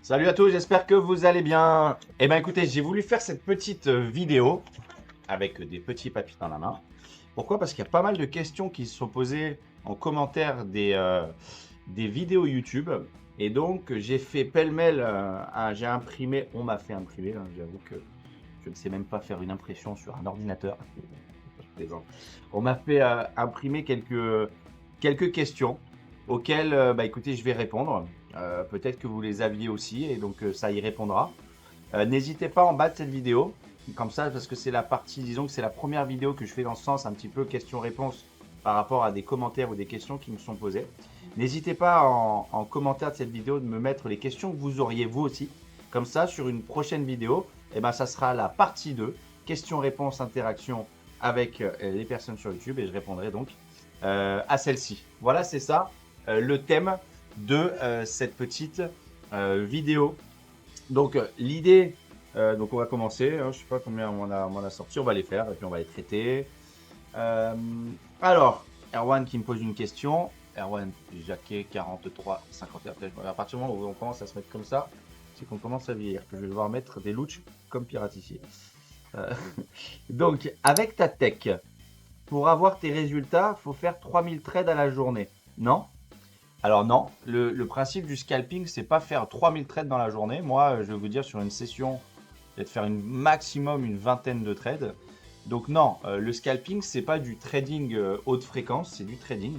Salut à tous, j'espère que vous allez bien. Eh bien écoutez, j'ai voulu faire cette petite vidéo avec des petits papiers dans la main. Pourquoi? Parce qu'il y a pas mal de questions qui se sont posées en commentaire des vidéos YouTube. Et donc j'ai fait pêle-mêle, j'ai imprimé, on m'a fait imprimer, hein, j'avoue que je ne sais même pas faire une impression sur un ordinateur. Je plaisante. On m'a fait imprimer quelques questions auxquelles, écoutez, je vais répondre. Peut-être que vous les aviez aussi et donc ça y répondra. N'hésitez pas en bas de cette vidéo, comme ça, parce que c'est la partie, disons que c'est la première vidéo que je fais dans ce sens, un petit peu question-réponse par rapport à des commentaires ou des questions qui me sont posées. N'hésitez pas en commentaire de cette vidéo de me mettre les questions que vous auriez vous aussi. Comme ça, sur une prochaine vidéo, ça sera la partie 2, questions-réponses, interaction avec les personnes sur YouTube et je répondrai donc à celle-ci. Voilà, c'est ça le thème de cette petite vidéo. Donc l'idée, donc on va commencer, hein, je sais pas combien on a sorti, on va les faire et puis on va les traiter. Alors, Erwan qui me pose une question. Erwan, Jacquet, 43, 51. À partir du moment où on commence à se mettre comme ça, c'est qu'on commence à vieillir, que je vais devoir mettre des looks comme pirate ici. Donc, avec ta tech, pour avoir tes résultats, faut faire 3000 trades à la journée. Non? Alors non, le principe du scalping, c'est pas faire 3000 trades dans la journée. Moi, je vais vous dire, sur une session, peut-être faire maximum une vingtaine de trades. Donc non, le scalping, c'est pas du trading haute fréquence, c'est du trading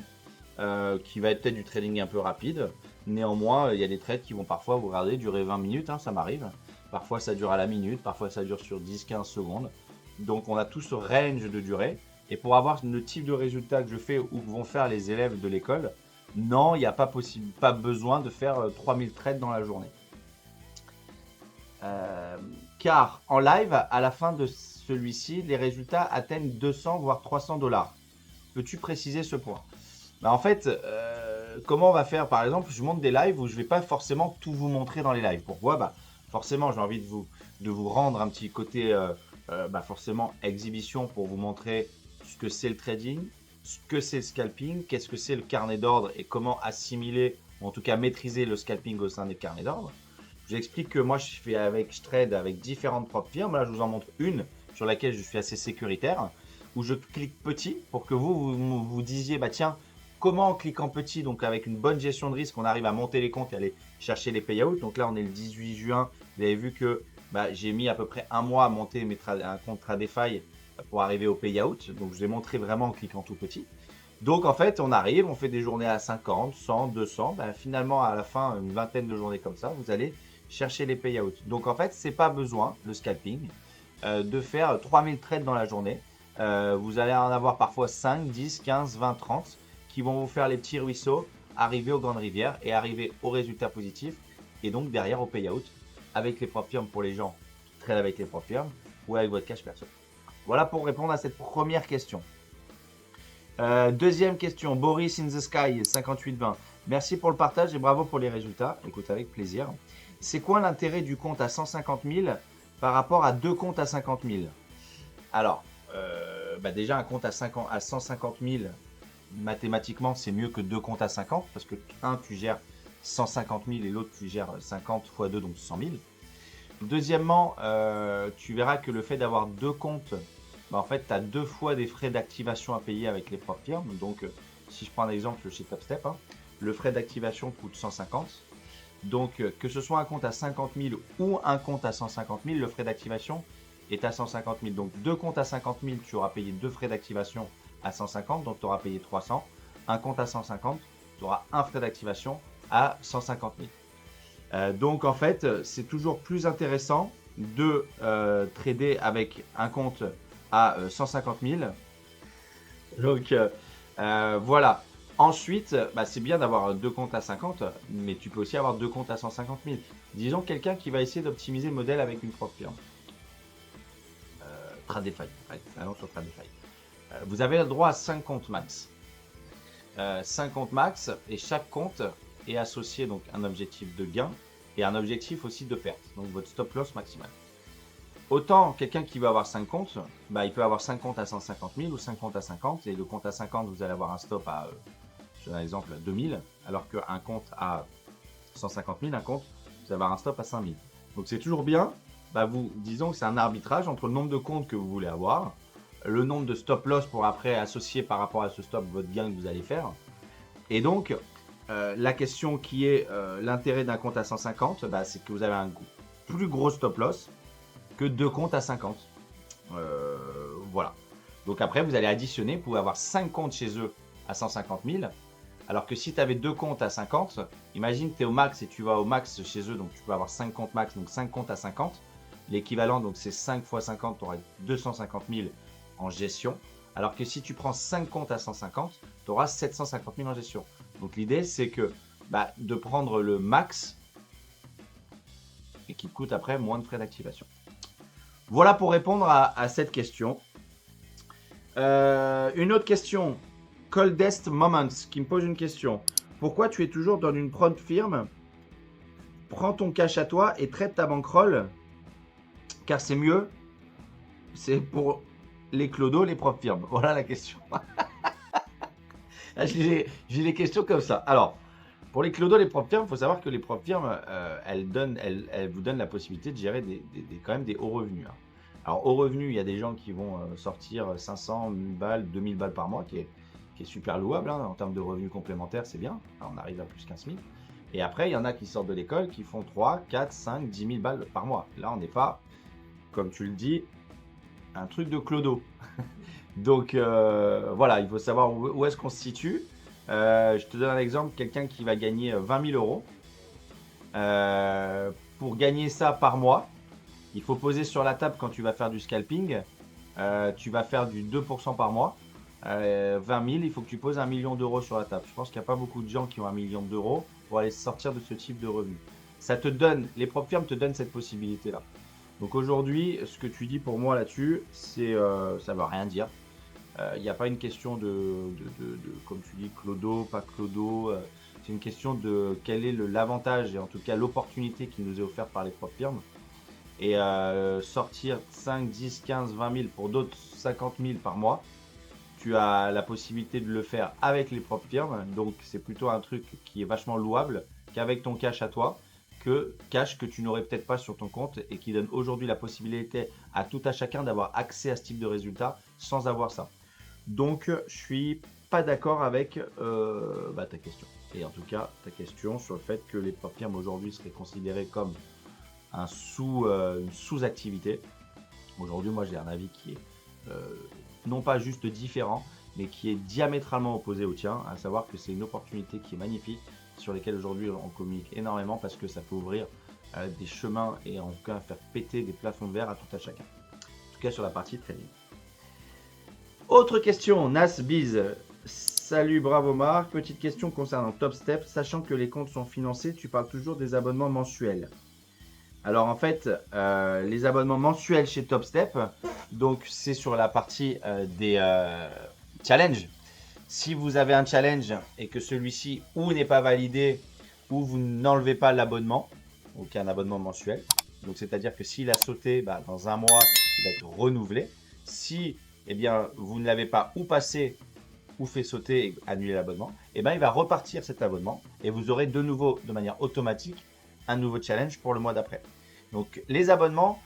qui va être peut-être du trading un peu rapide. Néanmoins, il y a des trades qui vont parfois, vous regardez, durer 20 minutes, hein, ça m'arrive. Parfois, ça dure à la minute, parfois, ça dure sur 10-15 secondes. Donc, on a tout ce range de durée. Et pour avoir le type de résultat que je fais ou que vont faire les élèves de l'école, non, il n'y a pas besoin de faire 3000 trades dans la journée. Car en live, à la fin de celui-ci, les résultats atteignent 200 voire 300 dollars. Peux-tu préciser ce point? En fait, comment on va faire? Par exemple, je monte des lives où je ne vais pas forcément tout vous montrer dans les lives. Pourquoi? Forcément, j'ai envie de vous rendre un petit côté forcément exhibition pour vous montrer ce que c'est le trading, ce que c'est le scalping, qu'est-ce que c'est le carnet d'ordre et comment assimiler, ou en tout cas maîtriser le scalping au sein des carnets d'ordre. J'explique que moi je trade avec différentes propres firmes. Là, je vous en montre une sur laquelle je suis assez sécuritaire, où je clique petit pour que vous disiez, tiens, comment en cliquant petit, donc avec une bonne gestion de risque, on arrive à monter les comptes et aller chercher les payouts. Donc là, on est le 18 juin. Vous avez vu que j'ai mis à peu près un mois à monter un compte Tradefy pour arriver au payout. Donc, je vous ai montré vraiment en cliquant tout petit. Donc, en fait, on arrive, on fait des journées à 50, 100, 200. Finalement, à la fin, une vingtaine de journées comme ça, vous allez chercher les payouts. Donc, en fait, c'est pas besoin, le scalping, de faire 3000 trades dans la journée. Vous allez en avoir parfois 5, 10, 15, 20, 30 qui vont vous faire les petits ruisseaux, arriver aux grandes rivières et arriver aux résultats positifs et donc derrière au payout avec les propres firmes pour les gens qui traitent avec les propres firmes ou avec votre cash perso. Voilà pour répondre à cette première question. Deuxième question, Boris in the Sky, 5820. Merci pour le partage et bravo pour les résultats. Écoute, avec plaisir. C'est quoi l'intérêt du compte à 150 000 par rapport à deux comptes à 50 000? Alors, déjà un compte à 150 000, mathématiquement, c'est mieux que deux comptes à 50 parce que un, tu gères 150 000 et l'autre, tu gères 50 x 2, donc 100 000. Deuxièmement, tu verras que le fait d'avoir deux comptes, en fait, tu as deux fois des frais d'activation à payer avec les propres firmes. Donc, si je prends un exemple chez TopStep, le frais d'activation coûte 150. Donc, que ce soit un compte à 50 000 ou un compte à 150 000, le frais d'activation est à 150 000. Donc, deux comptes à 50 000, tu auras payé deux frais d'activation à 150, donc tu auras payé 300. Un compte à 150, tu auras un frais d'activation à 150 000. Donc, en fait, c'est toujours plus intéressant de trader avec un compte à 150 000. Donc, voilà. Ensuite, c'est bien d'avoir deux comptes à 50, mais tu peux aussi avoir deux comptes à 150 000. Disons quelqu'un qui va essayer d'optimiser le modèle avec une propre firme. Tradefy, allons sur Tradefy. Vous avez le droit à 5 comptes max. 5 comptes max et chaque compte est associé donc un objectif de gain et un objectif aussi de perte, donc votre stop loss maximal. Autant quelqu'un qui va avoir 5 comptes, il peut avoir 5 comptes à 150 000 ou 5 comptes à 50, et le compte à 50, vous allez avoir un stop à, je donne un exemple, à 2000, alors qu'un compte à 150 000, un compte, vous avez un stop à 5000. Donc c'est toujours bien, disons que c'est un arbitrage entre le nombre de comptes que vous voulez avoir, le nombre de stop loss pour après associer par rapport à ce stop votre gain que vous allez faire. Et donc, la question qui est l'intérêt d'un compte à 150, c'est que vous avez un plus gros stop loss que 2 comptes à 50. Voilà. Donc après, vous allez additionner, vous pouvez avoir 5 comptes chez eux à 150 000. Alors que si tu avais 2 comptes à 50, imagine que tu es au max et tu vas au max chez eux, donc tu peux avoir 5 comptes max, donc 5 comptes à 50. L'équivalent, donc c'est 5 fois 50, tu auras 250 000 en gestion. Alors que si tu prends 5 comptes à 150, tu auras 750 000 en gestion. Donc l'idée, c'est que de prendre le max et qui te coûte après moins de frais d'activation. Voilà pour répondre à cette question. Une autre question. Coldest Moments qui me pose une question. Pourquoi tu es toujours dans une prod firme? Prends ton cash à toi et traite ta bankroll, car c'est mieux. C'est pour les clodos, les prod firmes. Voilà la question. J'ai des questions comme ça. Alors, pour les clodos, les prod firmes, il faut savoir que les prod firmes, elles vous donnent la possibilité de gérer quand même des hauts revenus. Hein. Alors, hauts revenus, il y a des gens qui vont sortir 500, 1000 balles, 2000 balles par mois, qui est super louable. Hein. En termes de revenus complémentaires, c'est bien. Alors, on arrive à plus 15 000. Et après, il y en a qui sortent de l'école, qui font 3, 4, 5, 10 000 balles par mois. Là, on n'est pas, comme tu le dis, un truc de clodo. Donc, voilà, il faut savoir où est-ce qu'on se situe. Je te donne un exemple, quelqu'un qui va gagner 20 000 euros. Pour gagner ça par mois, il faut poser sur la table quand tu vas faire du scalping. Tu vas faire du 2% par mois. 20 000, il faut que tu poses 1 million d'euros sur la table. Je pense qu'il n'y a pas beaucoup de gens qui ont 1 million d'euros pour aller sortir de ce type de revenu. Ça te donne, les propres firmes te donnent cette possibilité-là. Donc aujourd'hui, ce que tu dis pour moi là-dessus, c'est ça ne veut rien dire. Il n'y a pas une question comme tu dis, clodo, pas clodo. C'est une question de quel est l'avantage et en tout cas l'opportunité qui nous est offerte par les propres firmes. Et sortir 5, 10, 15, 20 000 pour d'autres 50 000 par mois, tu as la possibilité de le faire avec les propres firmes. Donc c'est plutôt un truc qui est vachement louable qu'avec ton cash à toi, cash que tu n'aurais peut-être pas sur ton compte et qui donne aujourd'hui la possibilité à tout à chacun d'avoir accès à ce type de résultat sans avoir ça. Donc je suis pas d'accord avec ta question. Et en tout cas ta question sur le fait que les propres firmes aujourd'hui seraient considérées comme une sous-activité. Aujourd'hui, moi j'ai un avis qui est non pas juste différent, mais qui est diamétralement opposé au tien, à savoir que c'est une opportunité qui est magnifique, sur lesquelles aujourd'hui on communique énormément parce que ça peut ouvrir des chemins et en tout cas faire péter des plafonds de verre à tout à chacun. En tout cas sur la partie trading. Autre question, Nasbiz. Salut, bravo Marc. Petite question concernant TopStep. Sachant que les comptes sont financés, tu parles toujours des abonnements mensuels. Alors en fait, les abonnements mensuels chez TopStep, donc c'est sur la partie des challenges. Si vous avez un challenge et que celui-ci ou n'est pas validé ou vous n'enlevez pas l'abonnement, donc un abonnement mensuel. Donc c'est-à-dire que s'il a sauté, dans un mois, il va être renouvelé. Si vous ne l'avez pas ou passé ou fait sauter et annuler l'abonnement, il va repartir cet abonnement et vous aurez de nouveau, de manière automatique, un nouveau challenge pour le mois d'après. Donc les abonnements,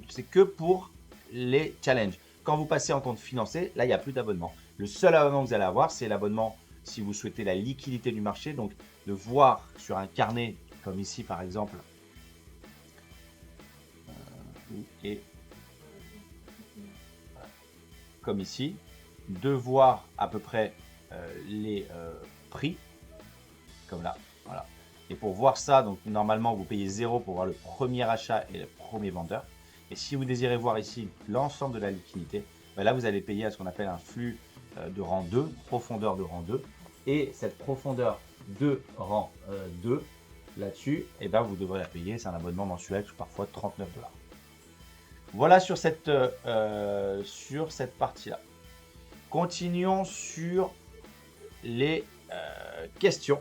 c'est que pour les challenges. Quand vous passez en compte financé, là il n'y a plus d'abonnement. Le seul abonnement que vous allez avoir, c'est l'abonnement si vous souhaitez la liquidité du marché, donc de voir sur un carnet, comme ici par exemple, comme ici, de voir à peu près les prix, comme là, voilà. Et pour voir ça, donc normalement vous payez 0 pour voir le premier achat et le premier vendeur. Et si vous désirez voir ici l'ensemble de la liquidité, là vous allez payer à ce qu'on appelle un flux de rang 2, profondeur de rang 2. Et cette profondeur de rang 2, là-dessus, vous devrez la payer. C'est un abonnement mensuel, parfois 39 $. Voilà sur cette partie-là. Continuons sur les questions.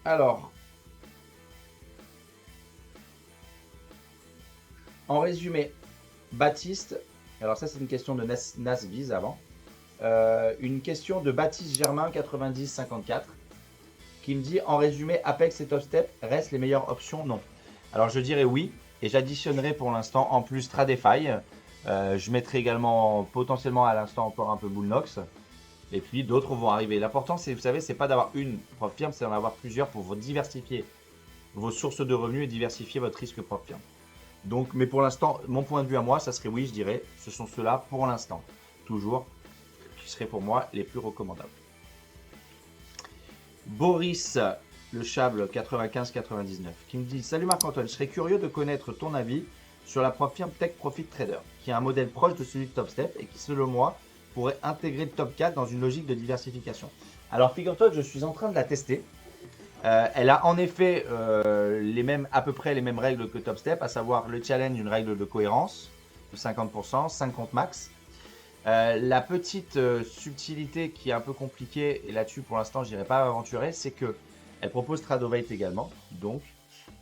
Alors, en résumé, Baptiste, alors ça c'est une question de Nasviz avant, une question de Baptiste Germain 9054 qui me dit en résumé, Apex et Top Step restent les meilleures options? Non. Alors je dirais oui, et j'additionnerai pour l'instant en plus Tradefy. Je mettrai également potentiellement à l'instant encore un peu Bullnox. Et puis d'autres vont arriver. L'important, c'est, vous savez, c'est pas d'avoir une propre firme, c'est d'en avoir plusieurs pour vous diversifier vos sources de revenus et diversifier votre risque propre firme. Donc, mais pour l'instant, mon point de vue à moi, ça serait oui, je dirais, ce sont ceux-là pour l'instant, toujours, qui seraient pour moi les plus recommandables. Boris Le Chable 95-99 qui me dit: Salut Marc-Antoine, je serais curieux de connaître ton avis sur la propre firme Tech Profit Trader, qui a un modèle proche de celui de Top Step et qui, selon moi, pourrait intégrer le top 4 dans une logique de diversification. Alors figure-toi que je suis en train de la tester. Elle a en effet à peu près les mêmes règles que Top Step, à savoir le challenge, une règle de cohérence de 50%, 5 comptes max. La petite subtilité qui est un peu compliquée, et là-dessus pour l'instant je n'irai pas aventurer, c'est que elle propose Tradovate également, donc,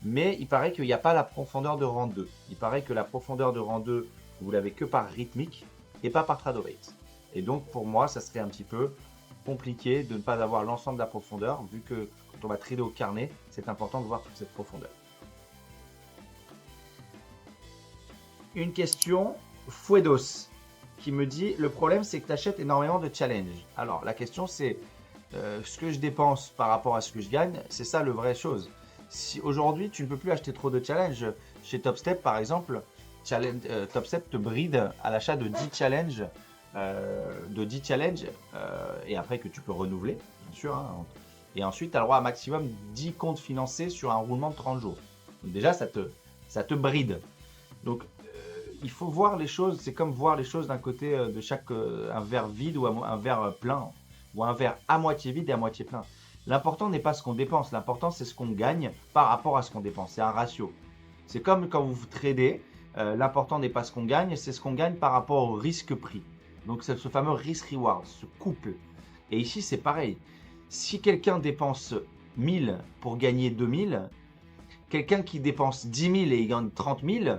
mais il paraît qu'il n'y a pas la profondeur de rang 2. Il paraît que la profondeur de rang 2, vous l'avez que par rythmique et pas par Tradovate. Et donc pour moi, ça serait un petit peu compliqué de ne pas avoir l'ensemble de la profondeur, vu que quand on va trader au carnet, c'est important de voir toute cette profondeur. Une question, Fuedos, qui me dit: le problème c'est que tu achètes énormément de challenge. Alors la question c'est ce que je dépense par rapport à ce que je gagne, c'est ça le vraie chose. Si aujourd'hui tu ne peux plus acheter trop de challenge, chez Top Step par exemple, Top Step te bride à l'achat de 10 challenges, et après que tu peux renouveler, bien sûr, hein. Et ensuite tu as le droit à maximum 10 comptes financés sur un roulement de 30 jours. Donc déjà ça te bride. Donc il faut voir les choses, c'est comme voir les choses d'un côté de chaque un verre vide ou un verre plein, ou un verre à moitié vide et à moitié plein. L'important n'est pas ce qu'on dépense, l'important c'est ce qu'on gagne par rapport à ce qu'on dépense. C'est un ratio. C'est comme quand vous tradez, l'important n'est pas ce qu'on gagne, c'est ce qu'on gagne par rapport au risque-prix. Donc c'est ce fameux risk-reward, ce couple. Et ici c'est pareil. Si quelqu'un dépense 1000 pour gagner 2000, quelqu'un qui dépense 10 000 et il gagne 30 000,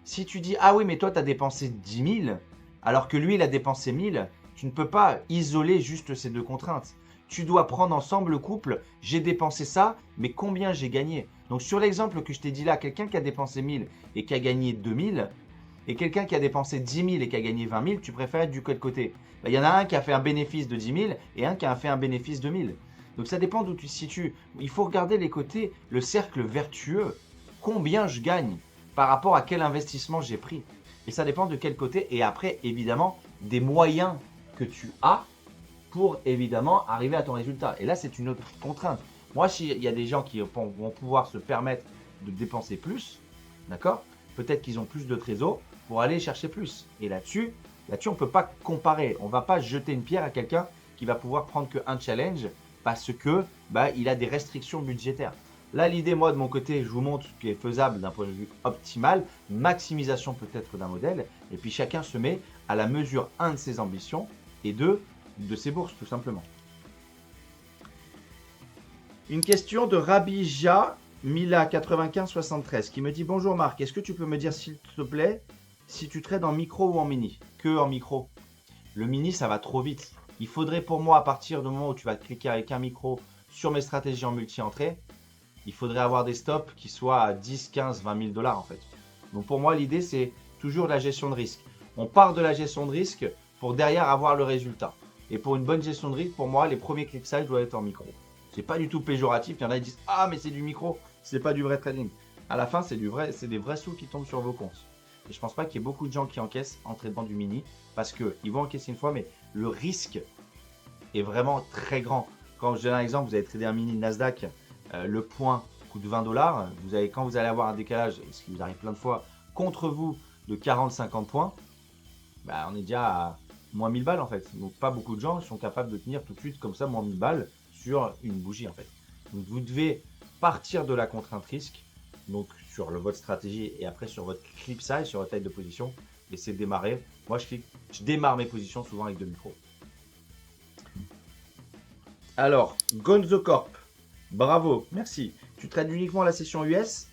si tu dis: ah oui mais toi tu as dépensé 10 000 alors que lui il a dépensé 1000, tu ne peux pas isoler juste ces deux contraintes. Tu dois prendre ensemble le couple, j'ai dépensé ça, mais combien j'ai gagné? Donc sur l'exemple que je t'ai dit là, quelqu'un qui a dépensé 1000 et qui a gagné 2000, et quelqu'un qui a dépensé 10 000 et qui a gagné 20 000, tu préfères être du quel côté? Il y en a un qui a fait un bénéfice de 10 000 et un qui a fait un bénéfice de 1000. Donc ça dépend d'où tu te situes. Il faut regarder les côtés, le cercle vertueux. Combien je gagne par rapport à quel investissement j'ai pris? Et ça dépend de quel côté. Et après, évidemment, des moyens que tu as pour évidemment arriver à ton résultat. Et là, c'est une autre contrainte. Moi, s'il y a des gens qui vont pouvoir se permettre de dépenser plus, d'accord? Peut-être qu'ils ont plus de trésor pour aller chercher plus. Et là-dessus, on ne peut pas comparer. On ne va pas jeter une pierre à quelqu'un qui va pouvoir prendre qu'un challenge parce que il a des restrictions budgétaires. Là, l'idée, moi, de mon côté, je vous montre ce qui est faisable d'un point de vue optimal, maximisation peut-être d'un modèle, et puis chacun se met à la mesure, un, de ses ambitions, et deux, de ses bourses, tout simplement. Une question de Rabija Mila 9573 qui me dit: bonjour Marc, est-ce que tu peux me dire s'il te plaît si tu trades en micro ou en mini? Que en micro. Le mini, ça va trop vite. Il faudrait pour moi, à partir du moment où tu vas cliquer avec un micro sur mes stratégies en multi-entrée, il faudrait avoir des stops qui soient à 10, 15, 20 000 dollars en fait. Donc pour moi, l'idée, c'est toujours la gestion de risque. On part de la gestion de risque pour derrière avoir le résultat. Et pour une bonne gestion de risque, pour moi, les premiers click size doivent être en micro. C'est pas du tout péjoratif. Il y en a qui disent: ah mais c'est du micro, c'est pas du vrai trading. À la fin, c'est des vrais sous qui tombent sur vos comptes. Et je pense pas qu'il y ait beaucoup de gens qui encaissent en tradant du mini parce qu'ils vont encaisser une fois, mais le risque est vraiment très grand. Quand je donne un exemple, vous avez tradé un mini Nasdaq, le point coûte 20 dollars. Quand vous allez avoir un décalage, ce qui vous arrive plein de fois, contre vous de 40-50 points, on est déjà à moins 1000 balles en fait. Donc pas beaucoup de gens sont capables de tenir tout de suite comme ça moins 1000 balles sur une bougie en fait. Donc vous devez partir de la contrainte risque, donc sur votre stratégie et après sur votre clip size, sur votre taille de position, et c'est démarrer. Moi je démarre mes positions souvent avec 2 micros. Alors, Gonzo Corp, bravo, merci. Tu trades uniquement la session US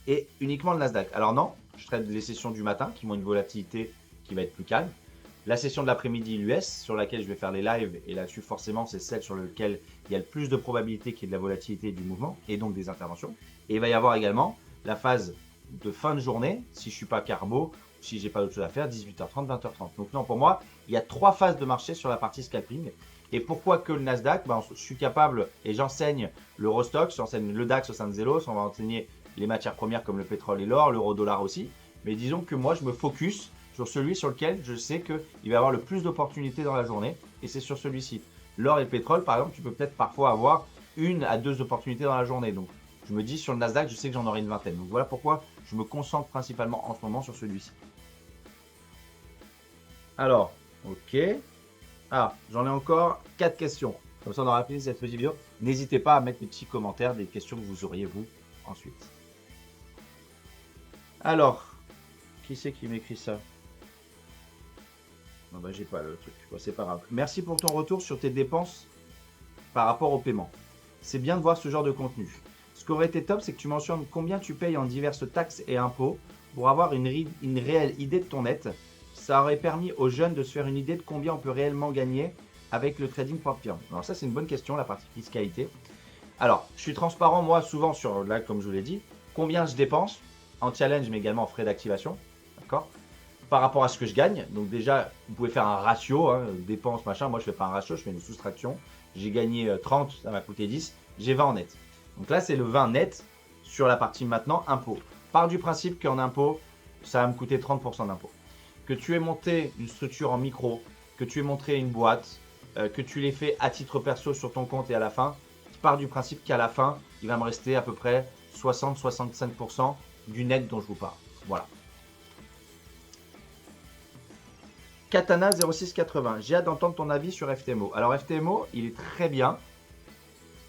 et uniquement le Nasdaq. Alors non, je trade les sessions du matin qui ont une volatilité qui va être plus calme. La session de l'après-midi l'US sur laquelle je vais faire les lives et là-dessus forcément c'est celle sur laquelle il y a le plus de probabilité qu'il y ait de la volatilité du mouvement et donc des interventions. Et il va y avoir également la phase de fin de journée si je ne suis pas carbo, si j'ai pas d'autre chose à faire, 18h30, 20h30. Donc non, pour moi, il y a 3 phases de marché sur la partie scalping. Et pourquoi que le Nasdaq? Je suis capable et j'enseigne le Rostox, j'enseigne le DAX au sein de Zelos, on va enseigner les matières premières comme le pétrole et l'or, l'euro-dollar aussi. Mais disons que moi, je me focus sur celui sur lequel je sais qu'il va y avoir le plus d'opportunités dans la journée, et c'est sur celui-ci. L'or et le pétrole, par exemple, tu peux peut-être parfois avoir 1 à 2 opportunités dans la journée. Donc, je me dis sur le Nasdaq, je sais que j'en aurai une vingtaine. Donc, voilà pourquoi je me concentre principalement en ce moment sur celui-ci. Alors, ok. Ah, j'en ai encore 4 questions. Comme ça, on aura fini cette petite vidéo. N'hésitez pas à mettre des petits commentaires, des questions que vous auriez, vous, ensuite. Alors, qui c'est qui m'écrit ça? Non, bah, j'ai pas le truc. Bon, c'est pas grave. Merci pour ton retour sur tes dépenses par rapport au paiement. C'est bien de voir ce genre de contenu. Ce qui aurait été top, c'est que tu mentionnes combien tu payes en diverses taxes et impôts pour avoir une réelle idée de ton net. Ça aurait permis aux jeunes de se faire une idée de combien on peut réellement gagner avec le trading propre firme. Alors ça, c'est une bonne question, la partie fiscalité. Alors, je suis transparent, moi, souvent sur, là, comme je vous l'ai dit, combien je dépense en challenge, mais également en frais d'activation. D'accord? Par rapport à ce que je gagne. Donc déjà, vous pouvez faire un ratio, hein, dépenses, machin. Moi, je fais pas un ratio, je fais une soustraction. J'ai gagné 30, ça m'a coûté 10. J'ai 20 en net. Donc là, c'est le 20 net sur la partie maintenant impôt. Part du principe qu'en impôt, ça va me coûter 30% d'impôt. Que tu aies monté une structure en micro, que tu aies monté une boîte, que tu l'aies fait à titre perso sur ton compte et à la fin, je pars du principe qu'à la fin, il va me rester à peu près 60-65% du net dont je vous parle. Voilà. Katana 0680, j'ai hâte d'entendre ton avis sur FTMO. Alors FTMO, il est très bien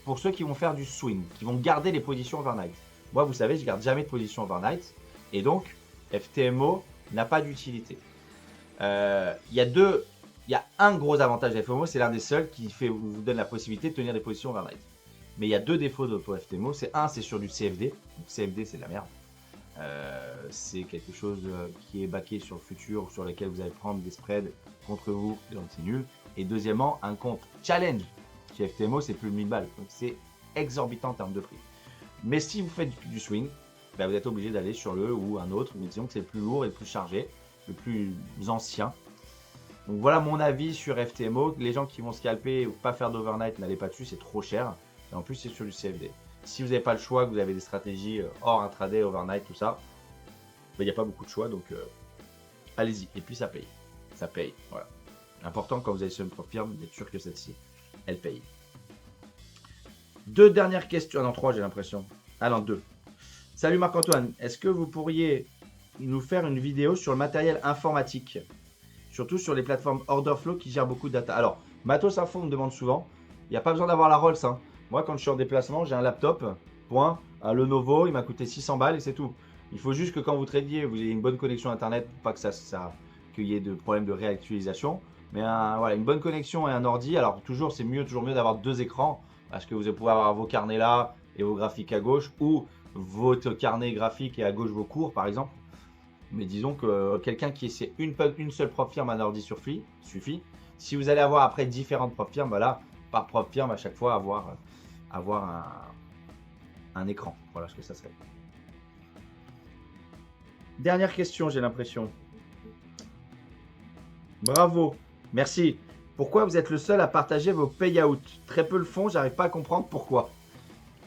pour ceux qui vont faire du swing, qui vont garder les positions overnight. Moi, vous savez, je garde jamais de position overnight. Et donc, FTMO n'a pas d'utilité. Il y a un gros avantage de FTMO, c'est l'un des seuls qui vous donne la possibilité de tenir des positions overnight. Mais il y a 2 défauts pour FTMO. C'est c'est sur du CFD. Donc, CFD, c'est de la merde. C'est quelque chose qui est backé sur le futur, sur lequel vous allez prendre des spreads contre vous, donc c'est nul. Et deuxièmement, un compte challenge chez FTMO, c'est plus de 1000 balles, donc c'est exorbitant en termes de prix. Mais si vous faites du swing, bah vous êtes obligé d'aller sur le ou un autre, mais disons que c'est le plus lourd et le plus chargé, le plus ancien. Donc voilà mon avis sur FTMO. Les gens qui vont scalper ou pas faire d'overnight, n'allez pas dessus, c'est trop cher. Et en plus, c'est sur du CFD. Si vous n'avez pas le choix, que vous avez des stratégies hors intraday, overnight, tout ça, il n'y a pas beaucoup de choix, donc allez-y. Et puis ça paye. Ça paye, voilà. Important quand vous allez sur une propre firme, d'être sûr que celle-ci, elle paye. 2 dernières questions. Ah non, 3 j'ai l'impression. Ah non, 2. Salut Marc-Antoine, est-ce que vous pourriez nous faire une vidéo sur le matériel informatique? Surtout sur les plateformes Orderflow qui gèrent beaucoup de data. Alors, Matos Info, on me demande souvent. Il n'y a pas besoin d'avoir la Rolls, hein. Moi, quand je suis en déplacement, j'ai un laptop, point, un Lenovo, il m'a coûté 600 balles et c'est tout. Il faut juste que quand vous tradiez, vous ayez une bonne connexion Internet pour pas que qu'il y ait de problèmes de réactualisation. Mais voilà, une bonne connexion et un ordi. Alors, toujours mieux d'avoir 2 écrans parce que vous allez pouvoir avoir vos carnets là et vos graphiques à gauche ou votre carnet graphique et à gauche vos cours, par exemple. Mais disons que quelqu'un qui essaie une seule propre firme, un ordi suffit. Si vous allez avoir après différentes propres firmes, voilà, par propre firme à chaque fois avoir un écran. Voilà ce que ça serait. Dernière question, j'ai l'impression. Bravo, merci. Pourquoi vous êtes le seul à partager vos payouts? Très peu le font, j'arrive pas à comprendre pourquoi.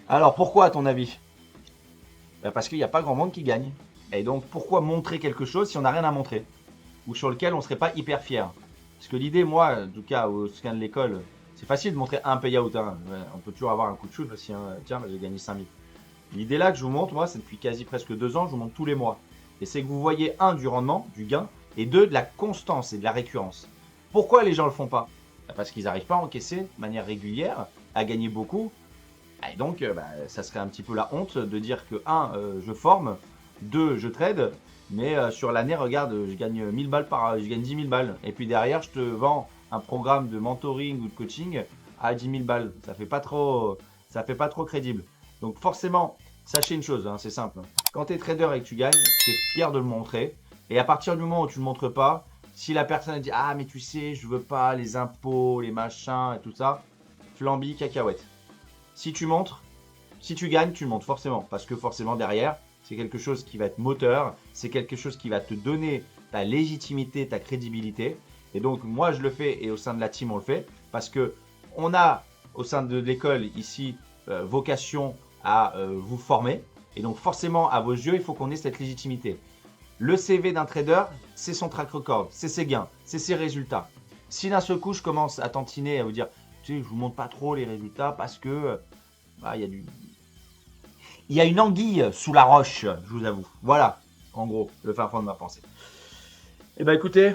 Alors pourquoi à ton avis? Parce qu'il n'y a pas grand monde qui gagne. Et donc pourquoi montrer quelque chose si on n'a rien à montrer? Ou sur lequel on ne serait pas hyper fier? Parce que l'idée, moi, en tout cas au scan de l'école, c'est facile de montrer un payout. Hein. On peut toujours avoir un coup de shoot si tiens, j'ai gagné 5000. L'idée là que je vous montre, moi, c'est depuis quasi presque 2 ans, je vous montre tous les mois. Et c'est que vous voyez du rendement, du gain, et de la constance et de la récurrence. Pourquoi les gens le font pas? Parce qu'ils n'arrivent pas à encaisser de manière régulière, à gagner beaucoup. Et donc, ça serait un petit peu la honte de dire que je forme, 2, je trade, mais sur l'année, regarde, je gagne 1000 balles je gagne 10 000 balles. Et puis derrière, je te vends un programme de mentoring ou de coaching à 10 000 balles. Ça fait pas trop crédible. Donc forcément, sachez une chose, hein, c'est simple. Quand tu es trader et que tu gagnes, tu es fier de le montrer. Et à partir du moment où tu ne le montres pas, Si la personne dit ah mais tu sais je veux pas les impôts, les machins et tout ça, flambi, cacahuète. Si tu montres, si tu gagnes, tu montes forcément. Parce que forcément derrière, c'est quelque chose qui va être moteur, c'est quelque chose qui va te donner ta légitimité, ta crédibilité. Et donc moi je le fais et au sein de la team on le fait parce que on a au sein de l'école ici vocation à vous former. Et donc forcément à vos yeux il faut qu'on ait cette légitimité. Le CV d'un trader, c'est son track record, c'est ses gains, c'est ses résultats. Si d'un seul coup je commence à tantiner, à vous dire, tu sais, je vous montre pas trop les résultats parce que il y a une anguille sous la roche, je vous avoue. Voilà, en gros, le fin fond de ma pensée. Eh ben écoutez,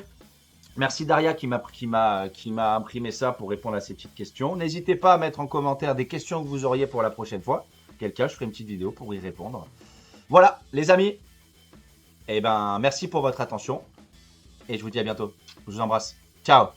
merci Daria qui m'a imprimé ça pour répondre à ces petites questions. N'hésitez pas à mettre en commentaire des questions que vous auriez pour la prochaine fois. Quel cas, je ferai une petite vidéo pour y répondre. Voilà, les amis. Eh ben, merci pour votre attention. Et je vous dis à bientôt. Je vous embrasse. Ciao.